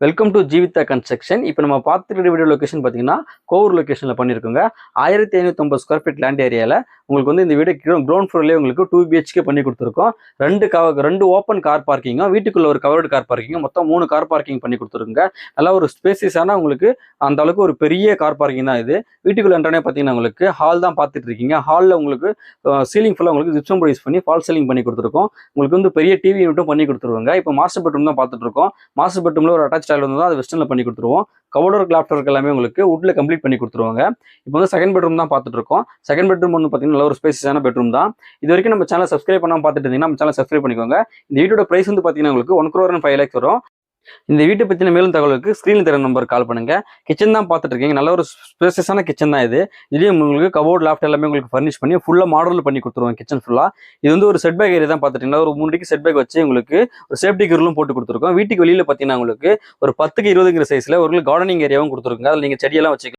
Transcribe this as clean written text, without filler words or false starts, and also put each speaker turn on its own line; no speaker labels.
Welcome to Jeevitha construction. இப்போ நம்ம பார்த்துக்கிற வீடியோ லொகேஷன் பார்த்தீங்கன்னா கோவூர் லொகேஷனில் பண்ணியிருக்கோங்க. 1550 ஸ்கொயர் ஃபீட் லேண்ட் ஏரியாவில் உங்களுக்கு வந்து இந்த வீடு கிரவுண்ட் ஃப்ளோர்லேயே உங்களுக்கு 2 BHK பண்ணி கொடுத்துருக்கோம். ரெண்டு ஓப்பன் கார் பார்க்கிங்கும் வீட்டுக்குள்ள ஒரு கவர்டு கார் பார்க்கிங்கும் மொத்தம் 3 கார் பார்க்கிங் பண்ணி கொடுத்துருக்குங்க. நல்லா ஒரு ஸ்பேசியஸான உங்களுக்கு அந்த அளவுக்கு ஒரு பெரிய கார் பார்க்கிங் தான் இது. வீட்டுக்குள்ள என்ட்ரனே பார்த்தீங்கன்னா உங்களுக்கு ஹால் தான் பார்த்துட்டு இருக்கீங்க. ஹாலில் உங்களுக்கு சீலிங் ஃபுல்லாக உங்களுக்கு ஜிப்சம் போர்டு யூஸ் பண்ணி ஃபால் சீலிங் பண்ணி கொடுத்துருக்கோம். உங்களுக்கு வந்து பெரிய டிவி யூனிட்டும் பண்ணி கொடுத்துருவாங்க. இப்போ மாஸ்டர் பெட்ரூம் தான் பார்த்துட்டு இருக்கோம். மாஸ்டர் பெட்ரூம்ல ஒரு அட்டாச் டாய்லெட் வந்து அது வெஸ்டர்ன்ல பண்ணி கொடுத்துருவோம். கபோர்ட் லாஃப்டர் எல்லாமே உங்களுக்கு வுட்ல கம்ப்ளீட் பண்ணி கொடுத்துருவாங்க. இப்போ வந்து செகண்ட் பெட்ரூம் தான் பார்த்துட்டு இருக்கோம். செகண்ட் பெட்ரூம் வந்து பார்த்தீங்கன்னா நல்ல ஒரு ஸ்பேசியஸான பெட்ரூம் தான். இது வரைக்கும் நம்ம சேனல் சப்ஸ்கிரைப் பண்ணாம பார்த்துட்டு இருந்தீங்கன்னா நம்ம சேனல் சப்ஸ்கிரைப் பண்ணிக்கோங்க. இந்த வீட்டோட பிரைஸ் வந்து பார்த்தீங்கன்னா உங்களுக்கு 1,05,00,000 வரும். இந்த வீட்டை பற்றின மேலும் தகவலுக்கு ஸ்க்ரீனில் தர நம்பர் கால் பண்ணுங்க. கிச்சன் தான் பார்த்துட்டு இருக்கீங்க. நல்ல ஒரு ஸ்பேசியஸான கிச்சன் தான் இது. இதுலேயும் உங்களுக்கு கபோர்ட் லாஃப்ட் எல்லாமே உங்களுக்கு ஃபர்னிஷ் பண்ணி ஃபுல்லாக மாடல் பண்ணி கொடுத்துருவோம். கிச்சன் ஃபுல்லாக இது வந்து ஒரு செட் பேக் ஏரியா தான் பார்த்துட்டீங்கன்னா ஒரு 3 அடிக்கு செட் பேக் வச்சு உங்களுக்கு ஒரு சேஃப்டி கிரிலும் போட்டு கொடுத்துருக்கோம். வீட்டுக்கு வெளியில் பார்த்தீங்கன்னா உங்களுக்கு ஒரு 10க்கு 20ங்கிற சைஸில் ஒரு கார்டனிங் ஏரியாவும் கொடுத்துருக்குங்க. அதில் நீங்கள் செடியெல்லாம் வச்சுக்கலாம்.